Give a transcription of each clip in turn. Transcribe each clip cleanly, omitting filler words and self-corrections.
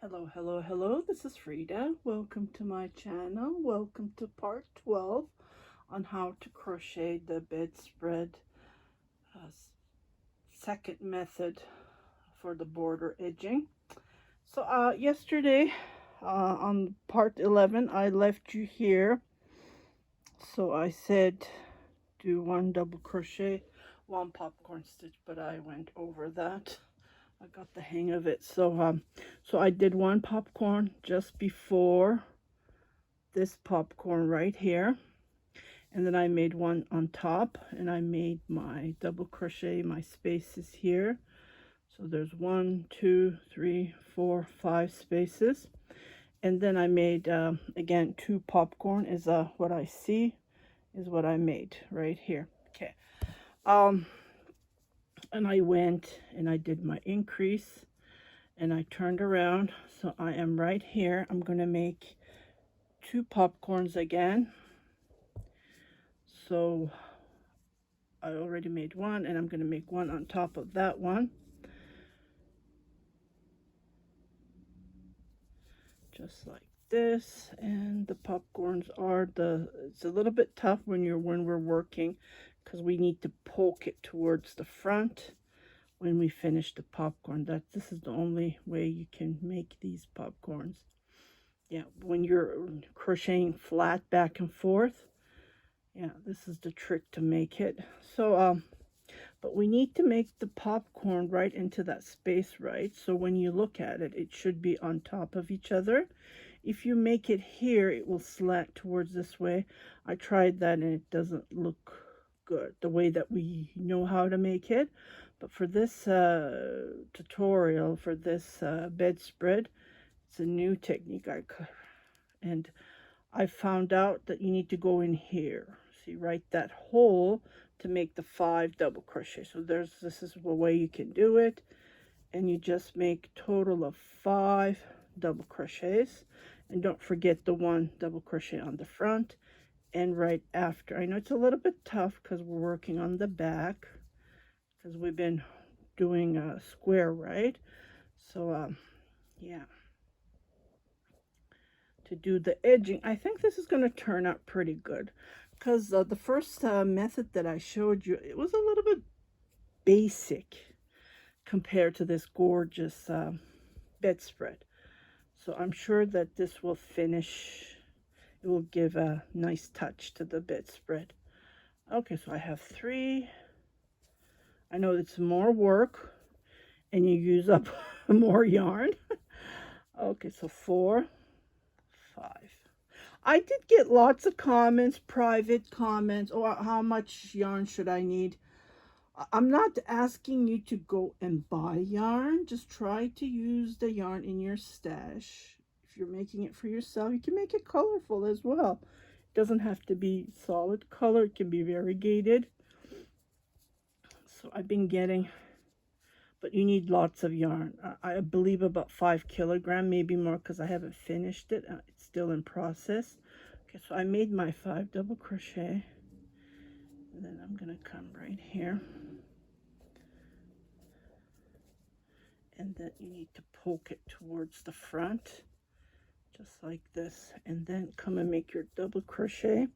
Hello, hello, hello. This is Frida. Welcome to my channel. Welcome to part 12 on how to crochet the bedspread uh, second method for the border edging. So yesterday on part 11 I left you here. So I said do one double crochet, one popcorn stitch, but I went over that. I got the hang of it. So I did one popcorn just before this popcorn right here, and then I made one on top, and I made my double crochet my spaces here. So there's 1 2 3 4 5 spaces, and then I made again 2 popcorn is what I see is what I made right here. Okay. And I went and I did my increase and I turned around, so I am right here. I'm going to make 2 popcorns again. So I already made one, and I'm going to make one on top of that one, just like this. And the popcorns are it's a little bit tough when we're working, because we need to poke it towards the front when we finish the popcorn. This is the only way you can make these popcorns. Yeah, when you're crocheting flat back and forth, yeah, this is the trick to make it. So but we need to make the popcorn right into that space, right? So when you look at it, it should be on top of each other. If you make it here, it will slant towards this way. I tried that and it doesn't look good the way that we know how to make it. But for this tutorial, for this bedspread, it's a new technique and I found out that you need to go in here. See, right, that hole to make the 5 double crochet. So this is the way you can do it, and you just make total of 5 double crochets, and don't forget the 1 double crochet on the front and right after. I know it's a little bit tough because we're working on the back, because we've been doing a square, right? So yeah, to do the edging, I think this is going to turn out pretty good, because the first method that I showed you, it was a little bit basic compared to this gorgeous bedspread. So I'm sure that this will finish, it will give a nice touch to the bedspread. Okay, so I have 3. I know it's more work and you use up more yarn. Okay, so 4, 5. I did get lots of comments, private comments. Oh, how much yarn should I need? I'm not asking you to go and buy yarn. Just try to use the yarn in your stash. If you're making it for yourself, you can make it colorful as well. It doesn't have to be solid color. It can be variegated. So I've been getting, but you need lots of yarn. I believe about 5 kilogram, maybe more, because I haven't finished it. It's still in process. Okay, so I made my 5 double crochet, and then I'm gonna come right here, and then you need to poke it towards the front, just like this, and then come and make your double crochet.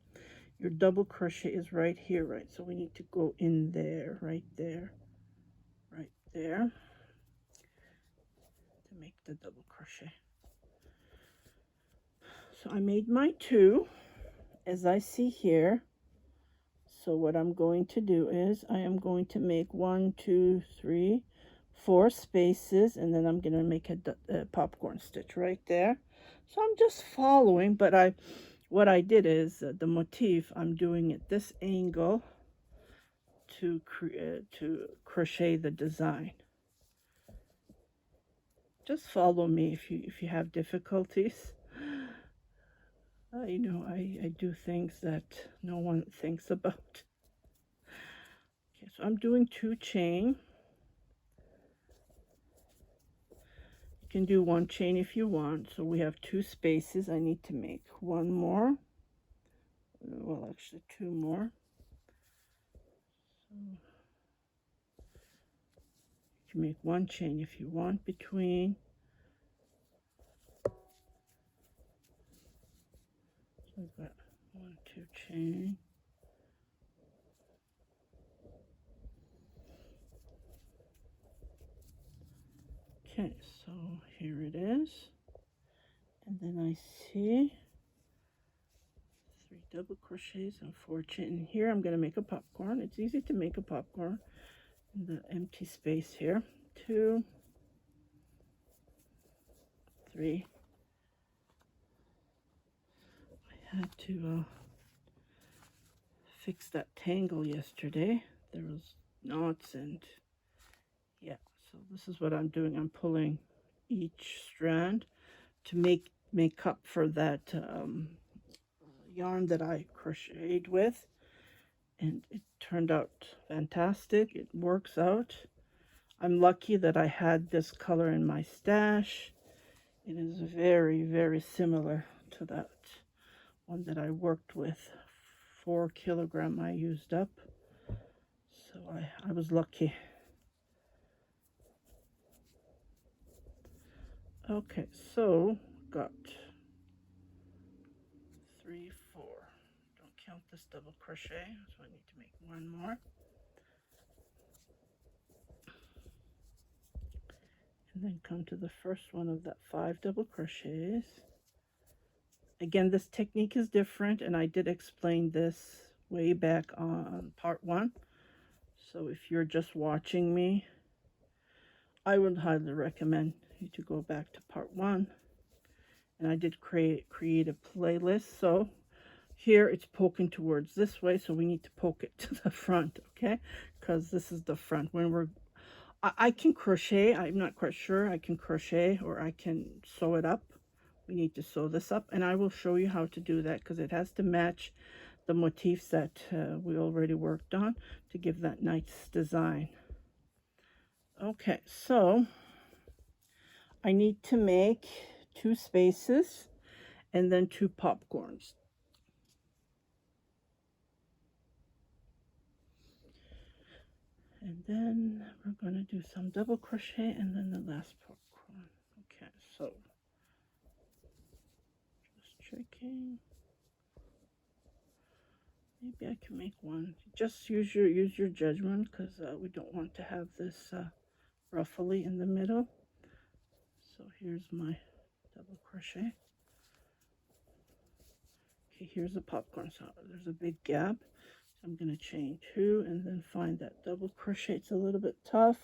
Your double crochet is right here, right? So we need to go in there, right there, right there, to make the double crochet. So I made my 2, as I see here. So what I'm going to do is I am going to make 1 2 3 4 spaces, and then I'm going to make a popcorn stitch right there. So I'm just following, but what I did is the motif, I'm doing it this angle to crochet the design. Just follow me if you have difficulties. You know, I do things that no one thinks about. Okay, so I'm doing 2 chain. You can do 1 chain if you want. So we have 2 spaces. I need to make 1 more. Well, actually 2 more. So you can make 1 chain if you want between. So we've got 1, 2 chain. Okay, so here it is. And then I see 3 double crochets and 4 chain. Here I'm going to make a popcorn. It's easy to make a popcorn in the empty space here. 2, 3. I had to fix that tangle yesterday. There was knots, and yeah, so this is what I'm doing. I'm pulling each strand to make up for that yarn that I crocheted with, and it turned out fantastic. It works out. I'm lucky that I had this color in my stash. It is very, very similar to that one that I worked with. 4 kilogram I used up, so I was lucky. Okay, so got 3, 4. Don't count this double crochet, so I need to make 1 more. And then come to the first one of that 5 double crochets. Again, this technique is different, and I did explain this way back on part 1. So if you're just watching me, I would highly recommend you to go back to part 1. And I did create a playlist. So here it's poking towards this way, so we need to poke it to the front, okay? Because this is the front. When I can crochet. I'm not quite sure. I can crochet or I can sew it up. We need to sew this up, and I will show you how to do that because it has to match the motifs that we already worked on to give that nice design. Okay, so I need to make 2 spaces and then 2 popcorns. And then we're going to do some double crochet and then the last popcorn. Okay, so checking. Maybe I can make 1. Just use your judgment, because we don't want to have this ruffly in the middle. So here's my double crochet. Okay, here's the popcorn. So there's a big gap. So I'm going to chain 2 and then find that double crochet. It's a little bit tough,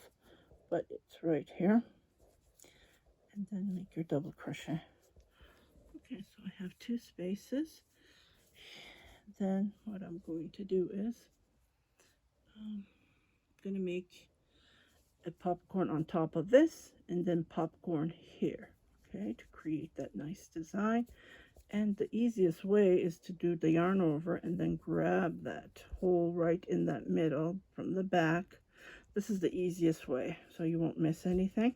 but it's right here. And then make your double crochet. Okay, so I have 2 spaces. Then what I'm going to do is I'm going to make a popcorn on top of this and then popcorn here, okay, to create that nice design. And the easiest way is to do the yarn over and then grab that hole right in that middle from the back. This is the easiest way, so you won't miss anything.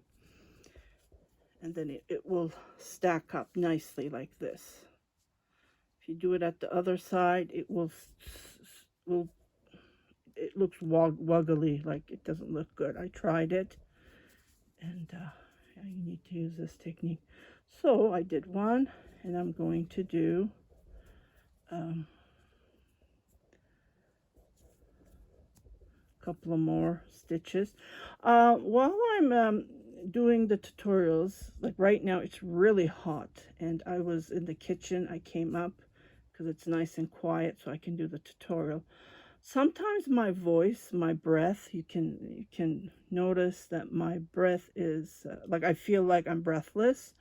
And then it will stack up nicely like this. If you do it at the other side, it looks woggly, like it doesn't look good. I tried it, and yeah, you need to use this technique. So I did 1, and I'm going to do a couple of more stitches. While I'm doing the tutorials, like right now it's really hot, and I was in the kitchen. I came up because it's nice and quiet so I can do the tutorial. Sometimes my voice, my breath, you can notice that my breath is like I feel like I'm breathless.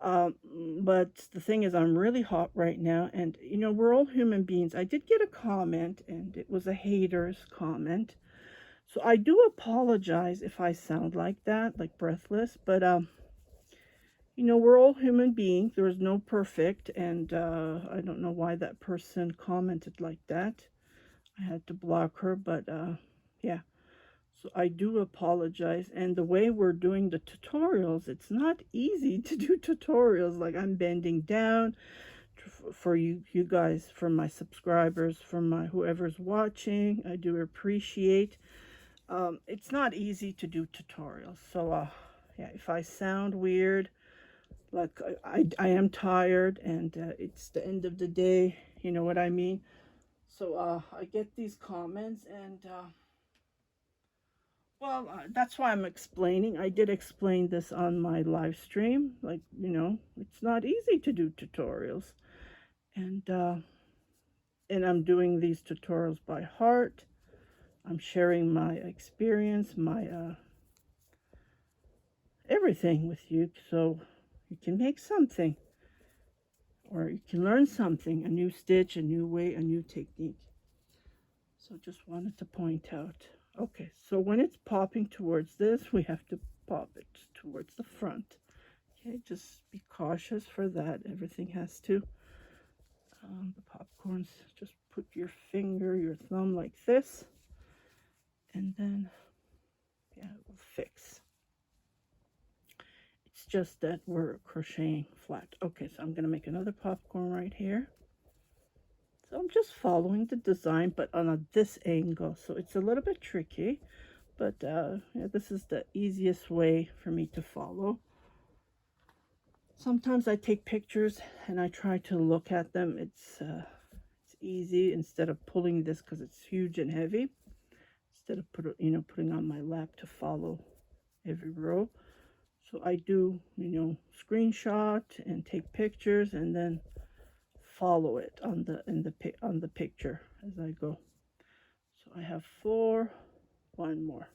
But the thing is, I'm really hot right now, and you know, we're all human beings. I did get a comment, and it was a hater's comment, so I do apologize if I sound like that, like breathless. But you know, we're all human beings. There is no perfect, and I don't know why that person commented like that. I had to block her, but yeah. So I do apologize. And the way we're doing the tutorials, it's not easy to do tutorials. Like I'm bending down for you guys, for my subscribers, for my whoever's watching. I do appreciate. It's not easy to do tutorials. So yeah, if I sound weird, Like I am tired, and it's the end of the day, you know what I mean? So I get these comments, and well, that's why I'm explaining. I did explain this on my live stream. Like, you know, it's not easy to do tutorials. And I'm doing these tutorials by heart. I'm sharing my experience, my everything with you, so you can make something, or you can learn something, a new stitch, a new way, a new technique. So just wanted to point out. Okay, so when it's popping towards this, we have to pop it towards the front. Okay, just be cautious for that. Everything has to, the popcorns, just put your finger, your thumb like this, and then, yeah, it will fix. It's just that we're crocheting flat. Okay, so I'm going to make another popcorn right here. So I'm just following the design, but on this angle. So it's a little bit tricky, but yeah, this is the easiest way for me to follow. Sometimes I take pictures and I try to look at them. It's easy instead of pulling this because it's huge and heavy. Instead of putting on my lap to follow every row. So I do, screenshot and take pictures and then follow it on the picture as I go. So I have 4, one more.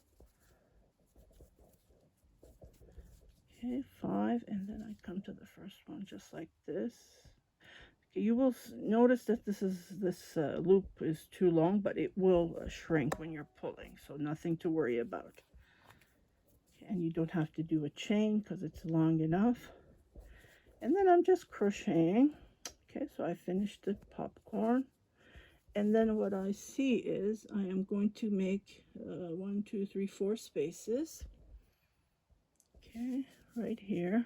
Okay, 5, and then I come to the first one just like this. Okay, you will notice that this loop is too long, but it will shrink when you're pulling, so nothing to worry about. Okay, and you don't have to do a chain because it's long enough. And then I'm just crocheting. Okay, so I finished the popcorn. And then what I see is I am going to make 1, 2, 3, 4 spaces. Okay, right here.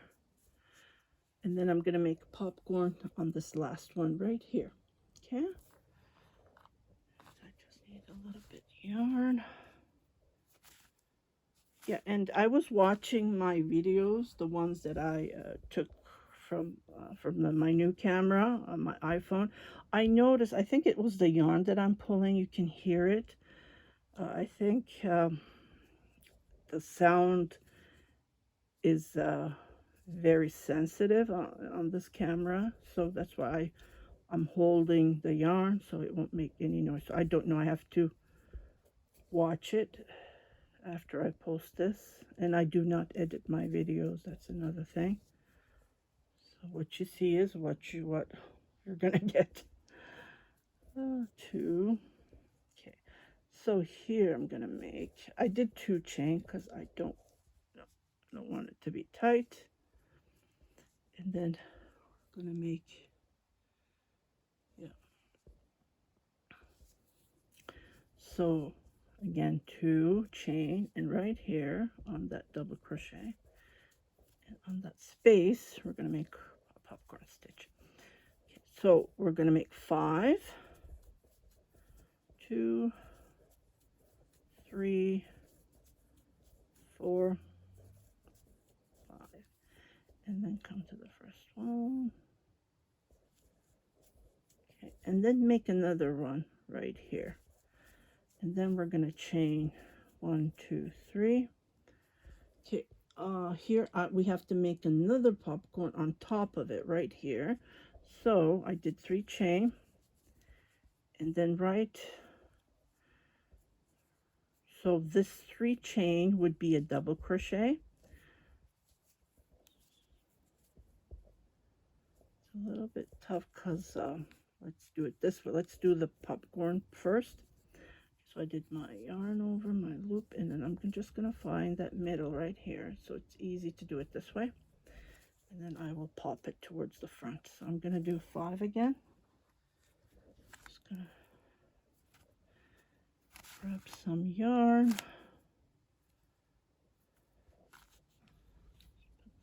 And then I'm going to make popcorn on this last one right here. Okay. I just need a little bit yarn. Yeah, and I was watching my videos, the ones that I took from my new camera on my iPhone. I noticed, I think it was the yarn that I'm pulling. You can hear it. I think the sound is very sensitive on this camera, so that's why I'm holding the yarn so it won't make any noise. So I don't know, I have to watch it after I post this, and I do not edit my videos. That's another thing. So what you see is what you're gonna get. 2. Okay, so here I'm gonna make, I did 2 chain because I don't want it to be tight. And then I'm gonna make, yeah, so again 2 chain, and right here on that double crochet and on that space we're gonna make a popcorn stitch. Okay, so we're gonna make 5, 2, 3, 4, 5, and then come to the first one. Okay, and then make another one right here, and then we're gonna chain 1, 2, 3. Okay, here we have to make another popcorn on top of it right here. So I did 3 chain, and then so this 3 chain would be a double crochet. It's a little bit tough because let's do it this way. Let's do the popcorn first. So I did my yarn over my loop, and then I'm just gonna find that middle right here, so it's easy to do it this way. And then I will pop it towards the front. So I'm gonna do 5 again. Just gonna grab some yarn. Put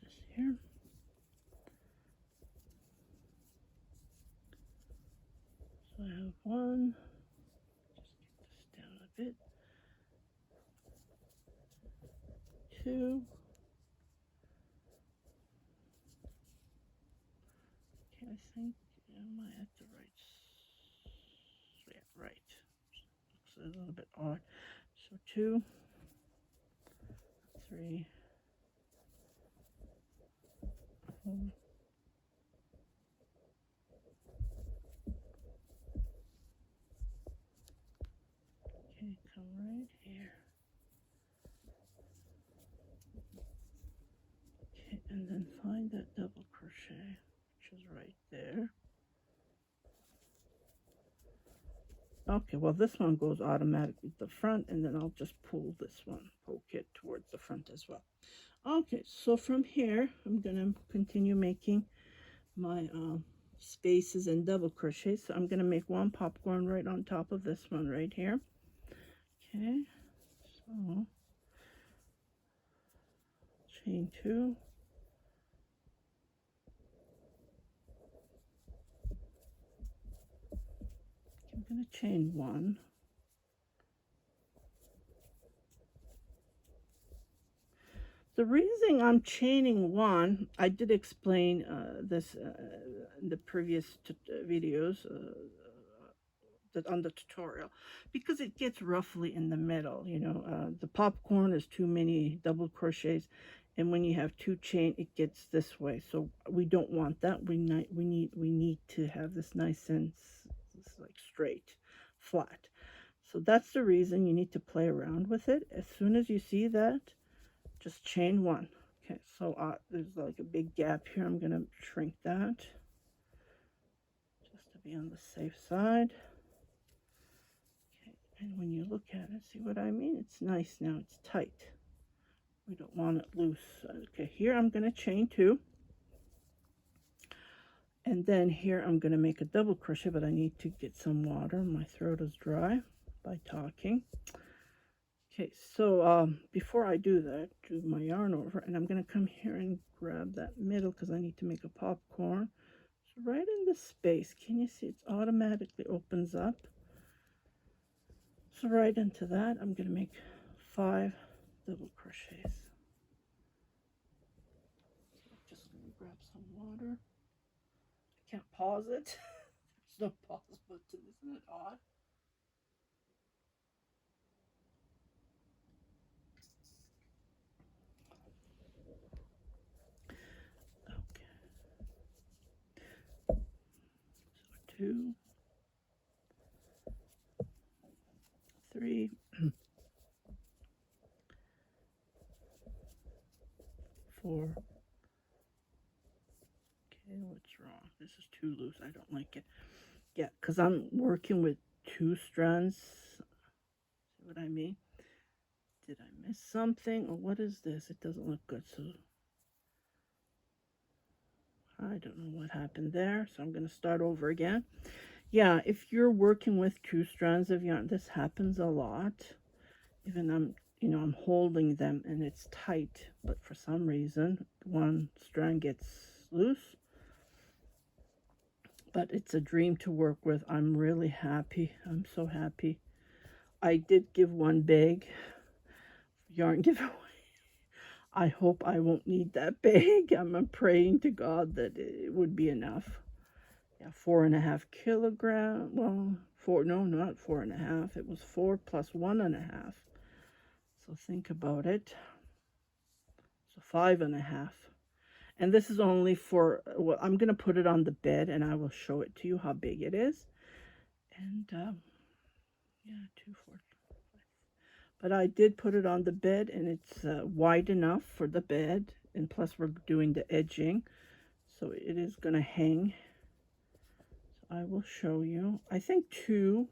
this here. So I have 1. Just get this down a bit. 2. I think. Am I at the right? Yeah, right. Looks a little bit odd. So 2, 3, 4. Okay, come right here. Okay, and then find that double crochet, which is right there. Okay, well this one goes automatically to the front, and then I'll just pull this one, poke it towards the front as well. Okay, so from here, I'm gonna continue making my spaces and double crochet. So I'm gonna make 1 popcorn right on top of this one right here. Okay, so chain 2. I'm gonna chain 1. The reason I'm chaining 1, I did explain this in the previous videos on the tutorial, because it gets roughly in the middle. You know, the popcorn is too many double crochets, and when you have 2 chain, it gets this way. So we don't want that. We need to have this nice and like straight, flat. So that's the reason you need to play around with it. As soon as you see that, just chain 1. Okay, so there's like a big gap here. I'm gonna shrink that just to be on the safe side. Okay, and when you look at it, see what I mean? It's nice now. It's tight. We don't want it loose. Okay, here I'm gonna chain 2, and then here I'm gonna make a double crochet, but I need to get some water. My throat is dry by talking. Okay, so before I do that, do my yarn over, and I'm going to come here and grab that middle because I need to make a popcorn. So right in this space, can you see it automatically opens up? So right into that, I'm going to make 5 double crochets. So I'm just going to grab some water. I can't pause it. There's no pause button, isn't it odd? Okay. So 2, 3, 4. Okay, what's wrong? This is too loose. I don't like it. Yeah, because I'm working with 2 strands. See what I mean? Did I miss something? Or what is this? It doesn't look good. So I don't know what happened there. So I'm going to start over again. Yeah, if you're working with 2 strands of yarn, this happens a lot. Even I'm holding them and it's tight, but for some reason, one strand gets loose. But it's a dream to work with. I'm really happy. I'm so happy. I did give one bag yarn giveaway. I hope I won't need that bag. I'm praying to God that it would be enough. Yeah, 4.5 kilograms. Well, not 4.5. It was 4 plus 1.5. So think about it. So 5.5. And this is only for, well, I'm going to put it on the bed and I will show it to you how big it is. And yeah, 2, 4, 5. But I did put it on the bed and it's wide enough for the bed. And plus we're doing the edging. So it is going to hang. So I will show you. I think 2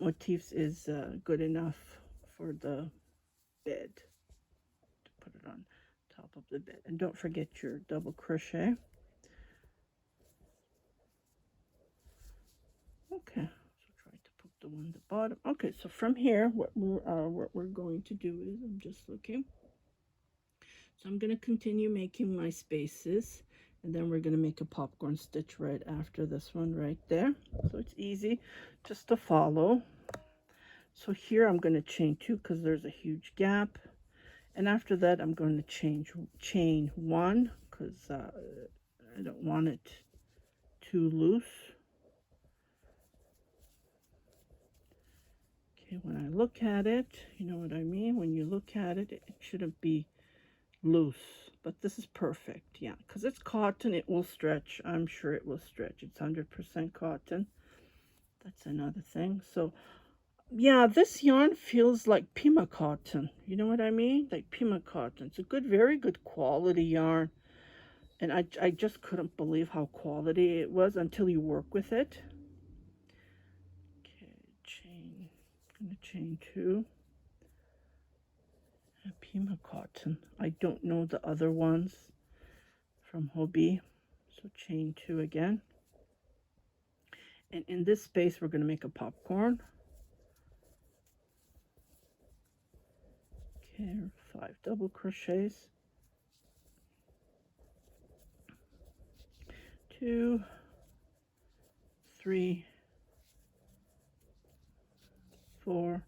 motifs is good enough for the bed. To put it on top of the bed. And don't forget your double crochet. Okay. The one at the bottom. Okay, so from here, what we're going to do is, I'm just looking. So I'm going to continue making my spaces, and then we're going to make a popcorn stitch right after this one right there. So it's easy just to follow. So here I'm going to chain 2 because there's a huge gap, and after that I'm going to chain 1 because I don't want it too loose. Okay, when I look at it, you know what I mean? When you look at it, it shouldn't be loose, but this is perfect. Yeah, because it's cotton, it will stretch. I'm sure it will stretch. It's 100% cotton. That's another thing. So yeah, this yarn feels like Pima cotton. You know what I mean? Like Pima cotton. It's a good, very good quality yarn. And I just couldn't believe how quality it was until you work with it. Okay, chain. I'm going to chain 2. Pima cotton. I don't know the other ones from Hobbii. So chain 2 again. And in this space, we're going to make a popcorn. Okay, 5 double crochets. 2, 3, 4.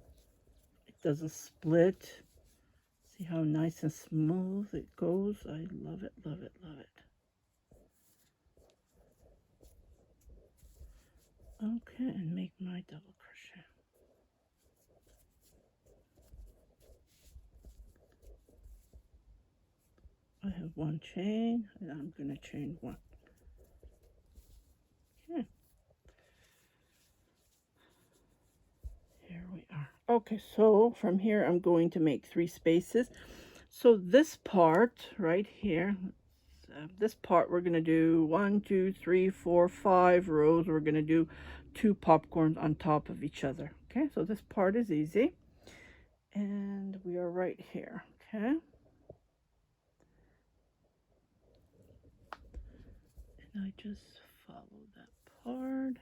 It does a split. See how nice and smooth it goes? I love it, love it, love it. Okay, and make my double crochet. I have 1 chain, and I'm going to chain 1. Okay. Here we are. Okay, so from here I'm going to make 3 spaces. So this part right here, this part we're going to do 1, 2, 3, 4, 5 rows. We're going to do 2 popcorns on top of each other. Okay, so this part is easy. And we are right here. Okay. And I just follow that part.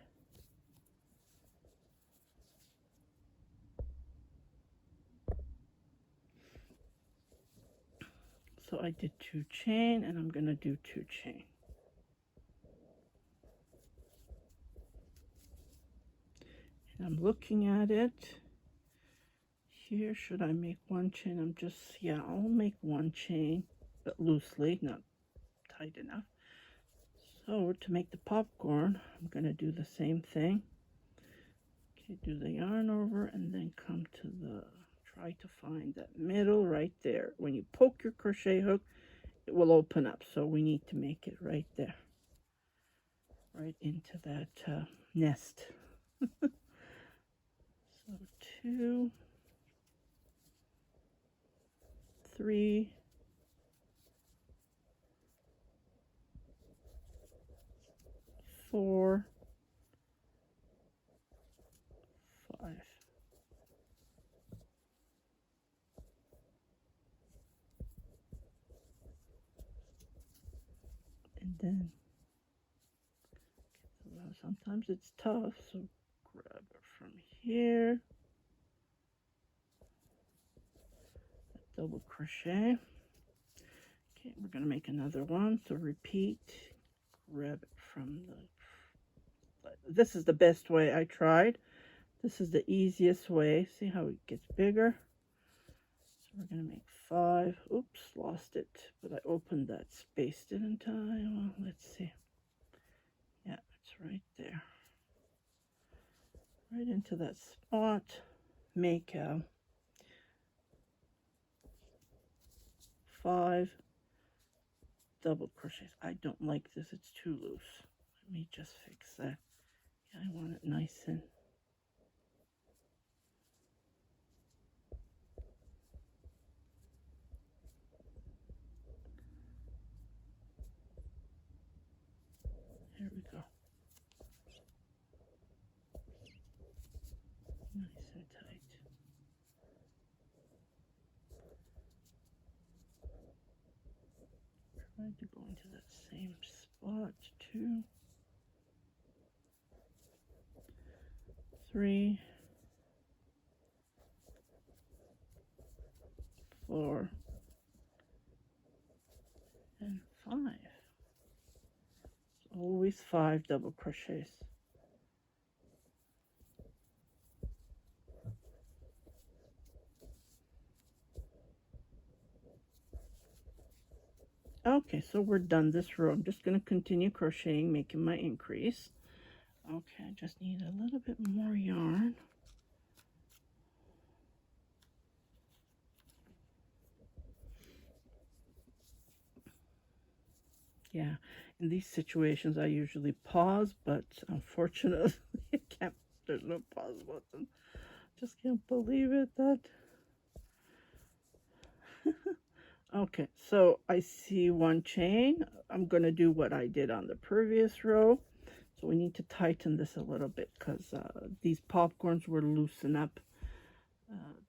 So I did 2 chain, and I'm going to do 2 chain. And I'm looking at it. Here, should I make 1 chain? Yeah, I'll make 1 chain, but loosely, not tight enough. So to make the popcorn, I'm going to do the same thing. Okay, do the yarn over and then come to the, try to find that middle right there. When you poke your crochet hook, it will open up. So we need to make it right there, right into that nest. So 2, 3, 4, 5. And then sometimes it's tough, so grab it from here, double crochet. Okay, we're going to make another one, so repeat, grab it from this is the best way I tried. This is the easiest way. See how it gets bigger? So we're going to make 5. Oops, lost it, but I opened that space, didn't I? Well, let's see. Yeah, it's right there. Right into that spot. Make 5 double crochets. I don't like this, it's too loose. Let me just fix that. Yeah, I want it nice and there we go. Nice and tight. Try to go into that same spot. 2, 3, 4, and 5. Always 5 double crochets. Okay, so we're done this row. I'm just going to continue crocheting, making my increase. Okay, I just need a little bit more yarn. Yeah, in these situations I usually pause, but unfortunately I can't, there's no pause button. Just can't believe it that okay, so I see one chain. I'm going to do what I did on the previous row. So we need to tighten this a little bit because these popcorns will loosen up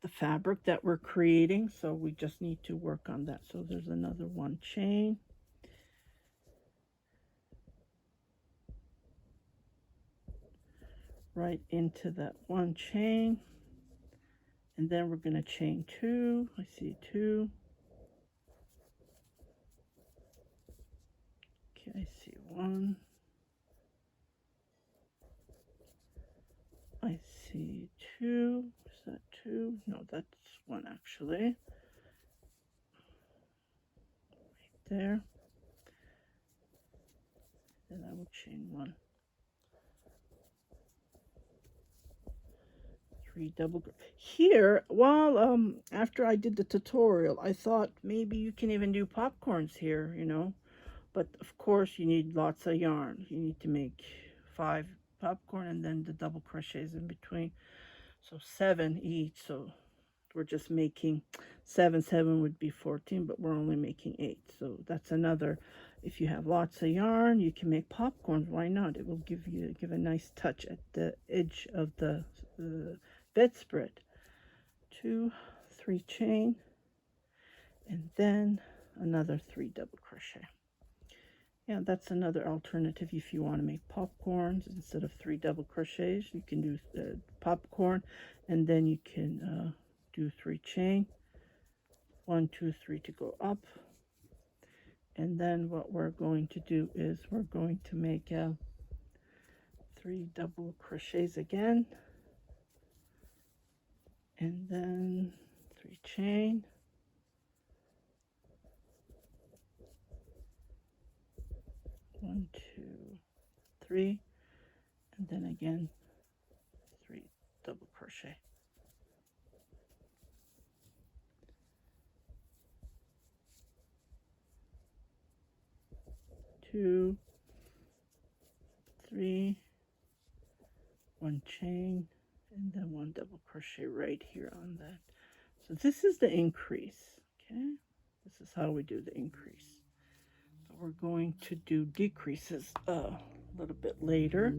the fabric that we're creating. So we just need to work on that. So there's another one chain. Right into that one chain. And then we're going to chain 2. I see 2. Okay, I see 1. I see 2. Is that 2? No, that's 1 actually. Right there. And I will chain 1. 3 double here. While after I did the tutorial, I thought maybe you can even do popcorns here, you know. But of course you need lots of yarn. You need to make 5 popcorn and then the double crochets in between. So 7 each. So we're just making 7 would be 14, but we're only making 8. So that's another, if you have lots of yarn, you can make popcorns. Why not? It will give a nice touch at the edge of the bedspread. 2, 3 chain, and then another 3 double crochet. Yeah, that's another alternative if you want to make popcorns. Instead of 3 double crochets, you can do popcorn, and then you can do 3 chain, 1, 2, 3 to go up. And then what we're going to do is we're going to make 3 double crochets again, and then 3 chain, 1, 2, 3, and then again 3 double crochet. 2, 3, 1 chain, and then 1 double crochet right here on that. So this is the increase. Okay, this is how we do the increase. So we're going to do decreases a little bit later.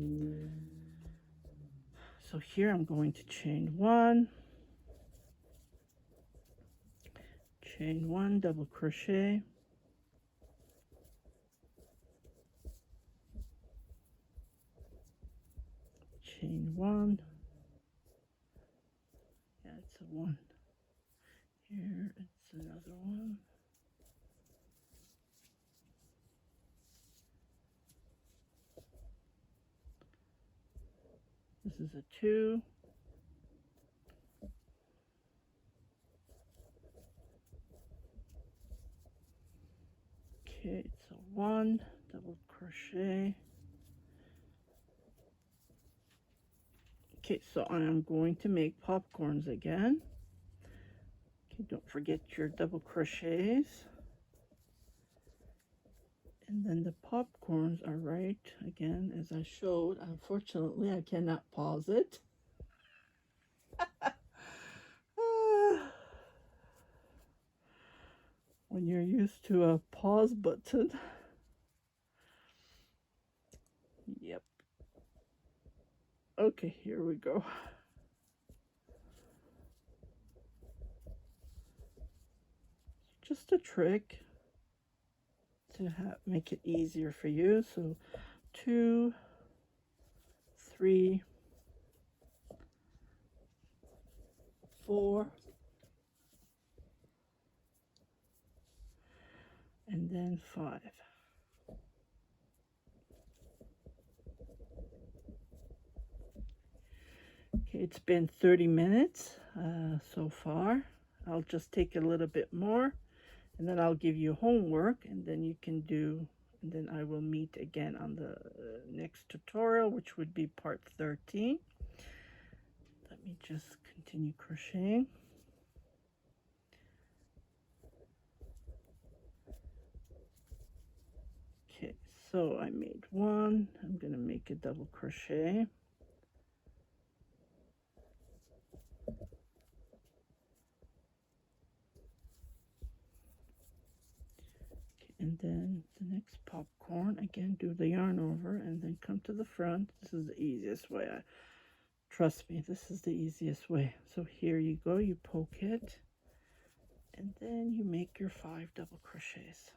So here I'm going to chain 1, chain 1 double crochet, chain 1, yeah, it's a 1 here, it's another 1, this is a 2, okay, it's a 1 double crochet. Okay, so I am going to make popcorns again. Okay, don't forget your double crochets. And then the popcorns are right again as I showed. Unfortunately, I cannot pause it. When you're used to a pause button. Yep. Okay, here we go. Just a trick to make it easier for you. So 2, 3, 4, and then 5. Okay, it's been 30 minutes so far. I'll just take a little bit more, and then I'll give you homework, and then you can do, and then I will meet again on the next tutorial, which would be part 13. Let me just continue crocheting. Okay, so I made one. I'm going to make a double crochet. And then the next popcorn, again, do the yarn over and then come to the front. This is the easiest way. Trust me, this is the easiest way. So here you go, you poke it, and then you make your 5 double crochets.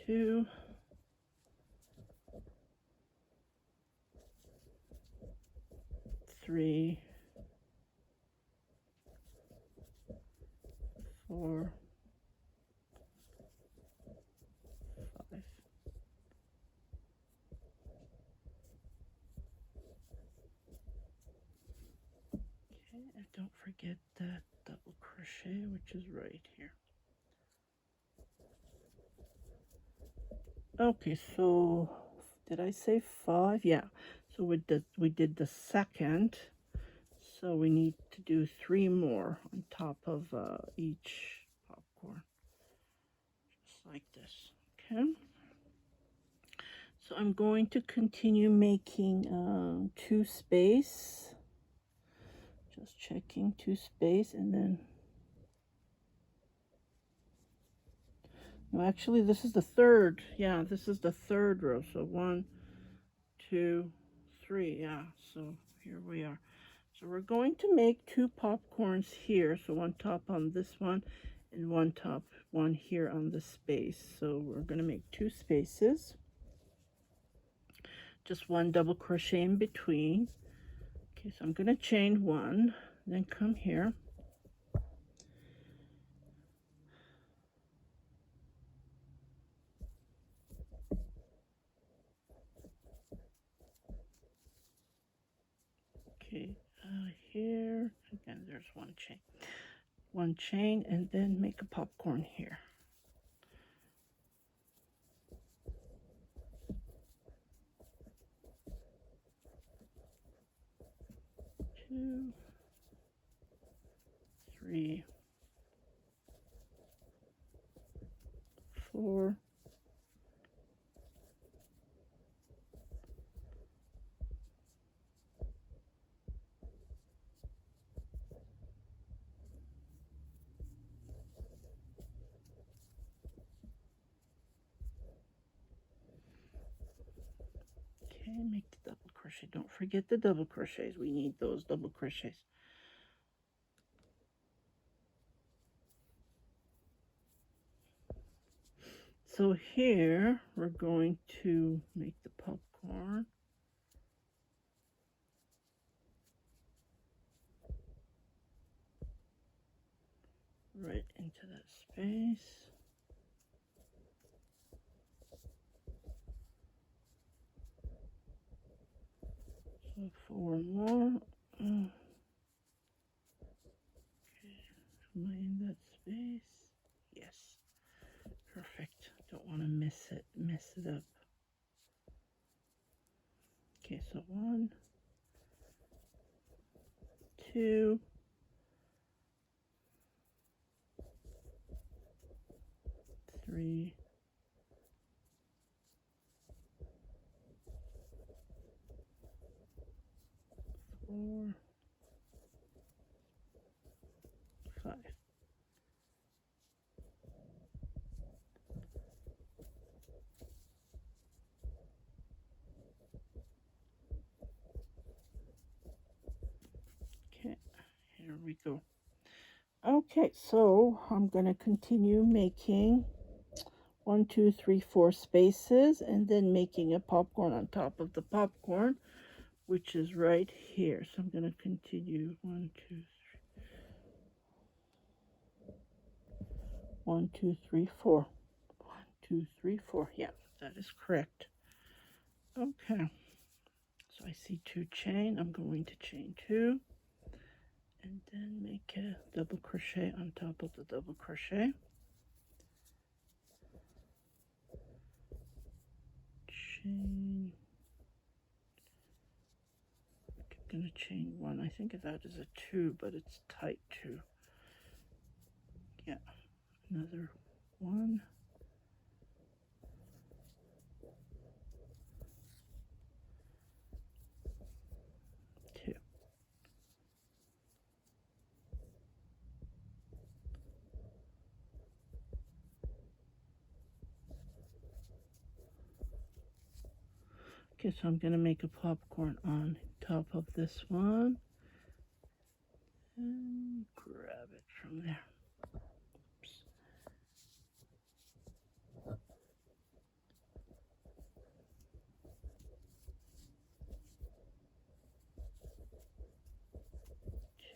2, 3, 4, 5. Okay, and don't forget that double crochet, which is right here. Okay, so did I say 5? Yeah. So we did the second. So we need to do 3 more on top of each popcorn, just like this. Okay. So I'm going to continue making 2 space. Just checking 2 space, and then no, actually this is the third. Yeah, this is the third row. So 1, 2, 3. Yeah. So here we are. So we're going to make 2 popcorns here. So one top on this one and one here on the space. So we're going to make 2 spaces. Just 1 double crochet in between. Okay, so I'm going to chain 1, then come here. Okay, here again, there's 1 chain, and then make a popcorn here. 2, 3, 4, 5. Make the double crochet. Don't forget the double crochets. We need those double crochets. So here we're going to make the popcorn. Right into that space. So 4 more. Okay. Am I in that space? Yes. Perfect. Don't want to mess it up. Okay, so 1, 2, 3, 4, 5. Okay, here we go. Okay, so I'm going to continue making 1, 2, 3, 4 spaces, and then making a popcorn on top of the popcorn, which is right here. So I'm going to continue 1, 2, 3. 1, 2, 3, 4. 1, 2, 3, 4. Yeah, that is correct. Okay. So I see 2 chain. I'm going to chain 2. and then make a double crochet on top of the double crochet. Chain. I'm gonna chain one. I think that is a 2, but it's tight too. Yeah, another 1. 2. Okay, so I'm gonna make a popcorn on top of this one and grab it from there. Oops.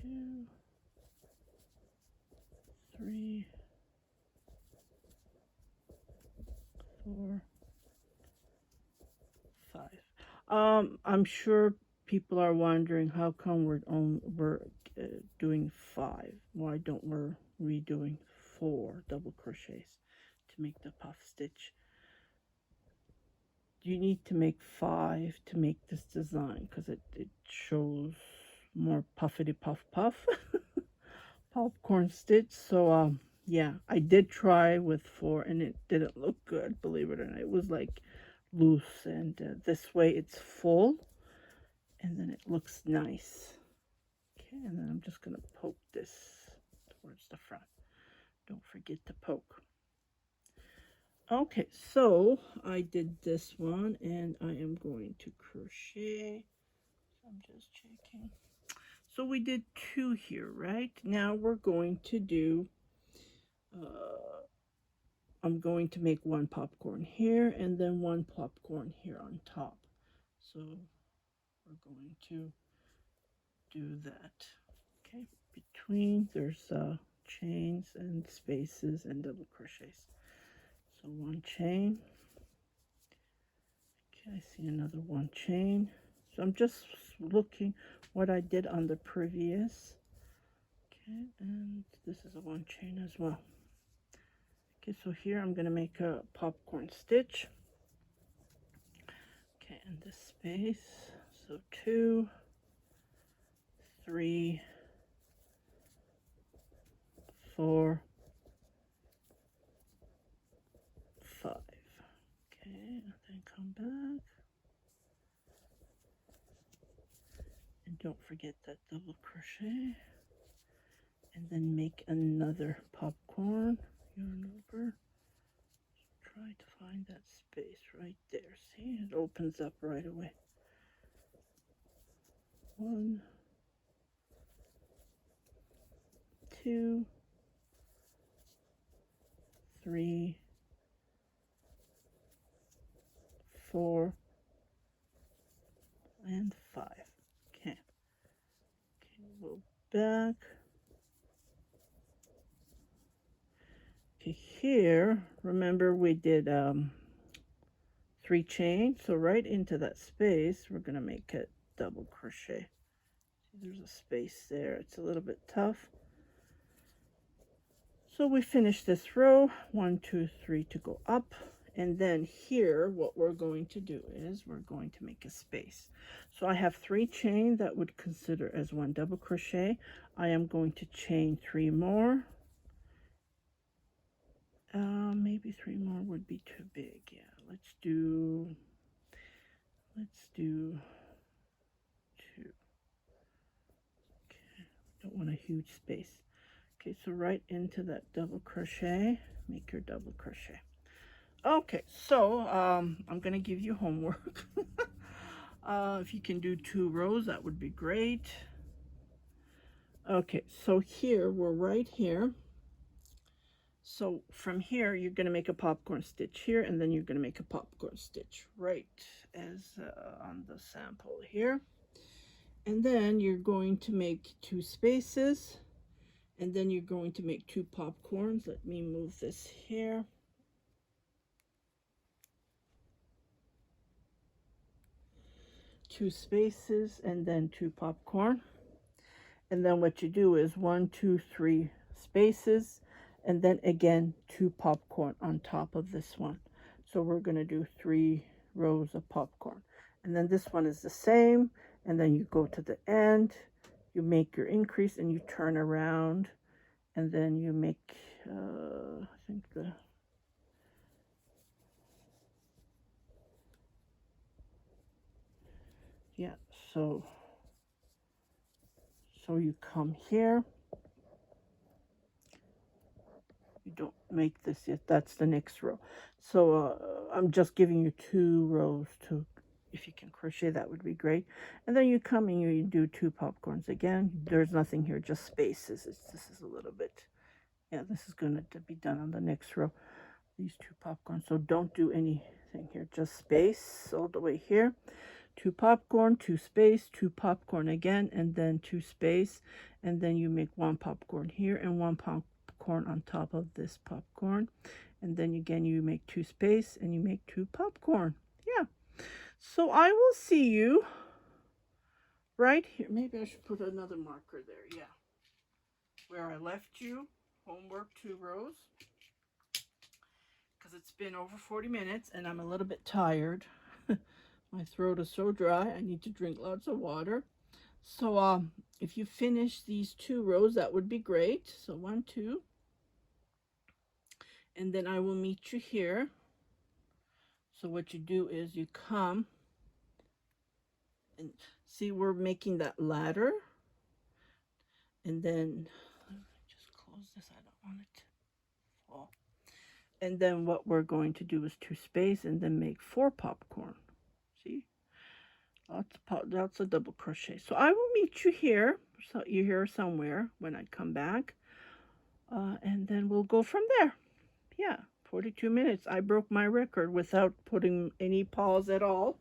2, 3, 4, 5. I'm sure people are wondering how come we're doing 5. Why don't we doing 4 double crochets to make the puff stitch? You need to make 5 to make this design because it shows more puffity puff popcorn stitch. So yeah, I did try with 4 and it didn't look good, believe it or not. It was like loose, and this way it's full and then it looks nice. Okay, and then I'm just gonna poke this towards the front. Don't forget to poke. Okay, so I did this one and I am going to crochet. I'm just checking. So we did 2 here, right? Now we're going to do I'm going to make 1 popcorn here and then 1 popcorn here on top. So we're going to do that. Okay, between there's chains and spaces and double crochets. So 1 chain. Okay, I see another 1 chain. So I'm just looking what I did on the previous. Okay, and this is a 1 chain as well. Okay, so here I'm going to make a popcorn stitch. Okay, in this space. So 2, 3, 4, 5. Okay, and then come back. And don't forget that double crochet. And then make another popcorn. Yarn over. Try to find that space right there. See, it opens up right away. 1, 2, 3, 4, and 5. Okay. Okay, we'll back. Okay, here, remember we did 3 chains, so right into that space, we're going to make a double crochet. See, there's a space there. It's a little bit tough. So we finish this row, 1, 2, 3 to go up. And then here, what we're going to do is we're going to make a space. So I have 3 chain that would consider as 1 double crochet. I am going to chain 3 more. Maybe 3 more would be too big. Yeah, let's do 2. Okay, don't want a huge space. Okay, so right into that double crochet, make your double crochet. Okay, so I'm gonna give you homework. If you can do 2 rows, that would be great. Okay, so here, we're right here. So from here, you're going to make a popcorn stitch here, and then you're going to make a popcorn stitch right as on the sample here. And then you're going to make 2 spaces, and then you're going to make 2 popcorns. Let me move this here. Two spaces and then 2 popcorn. And then what you do is 1, 2, 3 spaces, and then again 2 popcorn on top of this one. So we're going to do 3 rows of popcorn. And then this one is the same, and then you go to the end, you make your increase, and you turn around, and then you make, I think yeah, so you come here. You don't make this yet. That's the next row. So I'm just giving you 2 rows to, if you can crochet, that would be great. And then you come and you do 2 popcorns again. There's nothing here, just spaces. This is a little bit, yeah, this is going to be done on the next row. These 2 popcorns. So don't do anything here, just space all the way here. 2 popcorn, 2 space, 2 popcorn again, and then 2 space, and then you make 1 popcorn here and 1 popcorn on top of this popcorn, and then again you make 2 space and you make 2 popcorn. Yeah, so I will see you right here. Maybe I should put another marker there. Yeah, where I left you. Homework 2 rows, because it's been over 40 minutes and I'm a little bit tired. My throat is so dry. I need to drink lots of water. So if you finish these 2 rows, that would be great. So 1, 2. And then I will meet you here. So what you do is you come and see, we're making that ladder. And then just close this. I don't want it to fall. And then what we're going to do is 2 space and then make 4 popcorn. See? Lots of double crochet. So I will meet you here. So you're here somewhere when I come back. And then we'll go from there. Yeah, 42 minutes. I broke my record without putting any pause at all.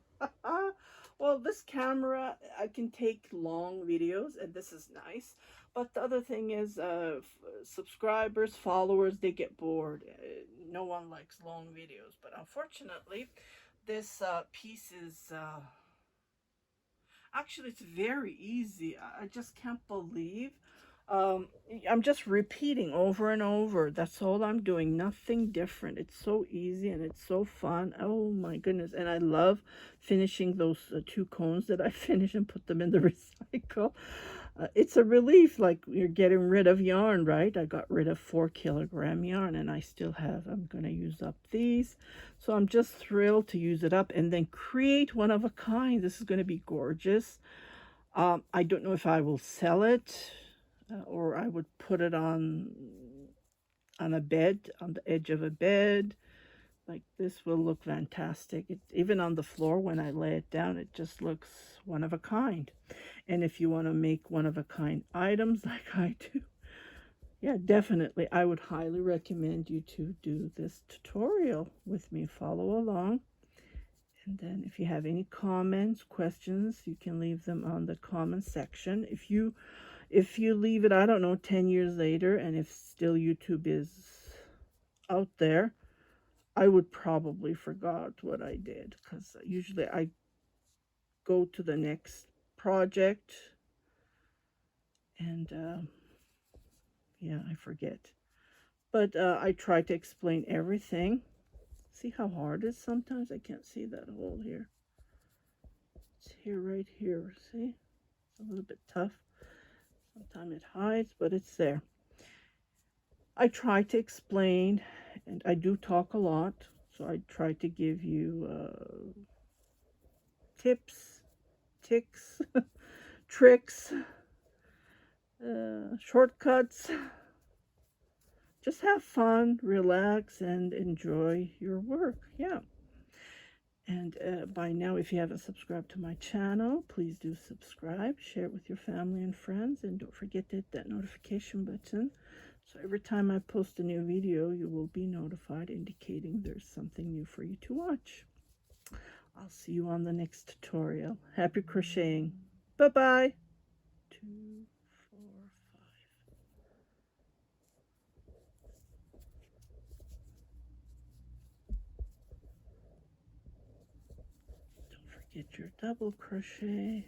Well, this camera, I can take long videos, and this is nice. But the other thing is, subscribers, followers, they get bored. No one likes long videos. But unfortunately, this piece is... actually, it's very easy. I just can't believe. I'm just repeating over and over. That's all I'm doing. Nothing different. It's so easy and it's so fun. Oh my goodness. And I love finishing those 2 cones that I finish and put them in the recycle. It's a relief, like you're getting rid of yarn, right? I got rid of 4-kilogram yarn and I still have, I'm going to use up these. So I'm just thrilled to use it up and then create one of a kind. This is going to be gorgeous. I don't know if I will sell it or I would put it on a bed, on the edge of a bed. Like this will look fantastic. Even on the floor when I lay it down, it just looks one of a kind. And if you want to make one of a kind items like I do, yeah, definitely, I would highly recommend you to do this tutorial with me. Follow along. And then if you have any comments, questions, you can leave them on the comment section. If you leave it, I don't know, 10 years later, and if still YouTube is out there, I would probably forgot what I did, because usually I go to the next project and yeah, I forget. But I try to explain everything. See how hard it is sometimes? I can't see that hole here. It's here, right here. See? It's a little bit tough. Sometimes it hides, but it's there. I try to explain, and I do talk a lot, so I try to give you tips, ticks, tricks, shortcuts. Just have fun, relax, and enjoy your work. Yeah. And by now, if you haven't subscribed to my channel, please do subscribe, share it with your family and friends, and don't forget to hit that notification button. So every time I post a new video, you will be notified, indicating there's something new for you to watch. I'll see you on the next tutorial. Happy crocheting. Bye-bye. 2, 4, 5. Don't forget your double crochet.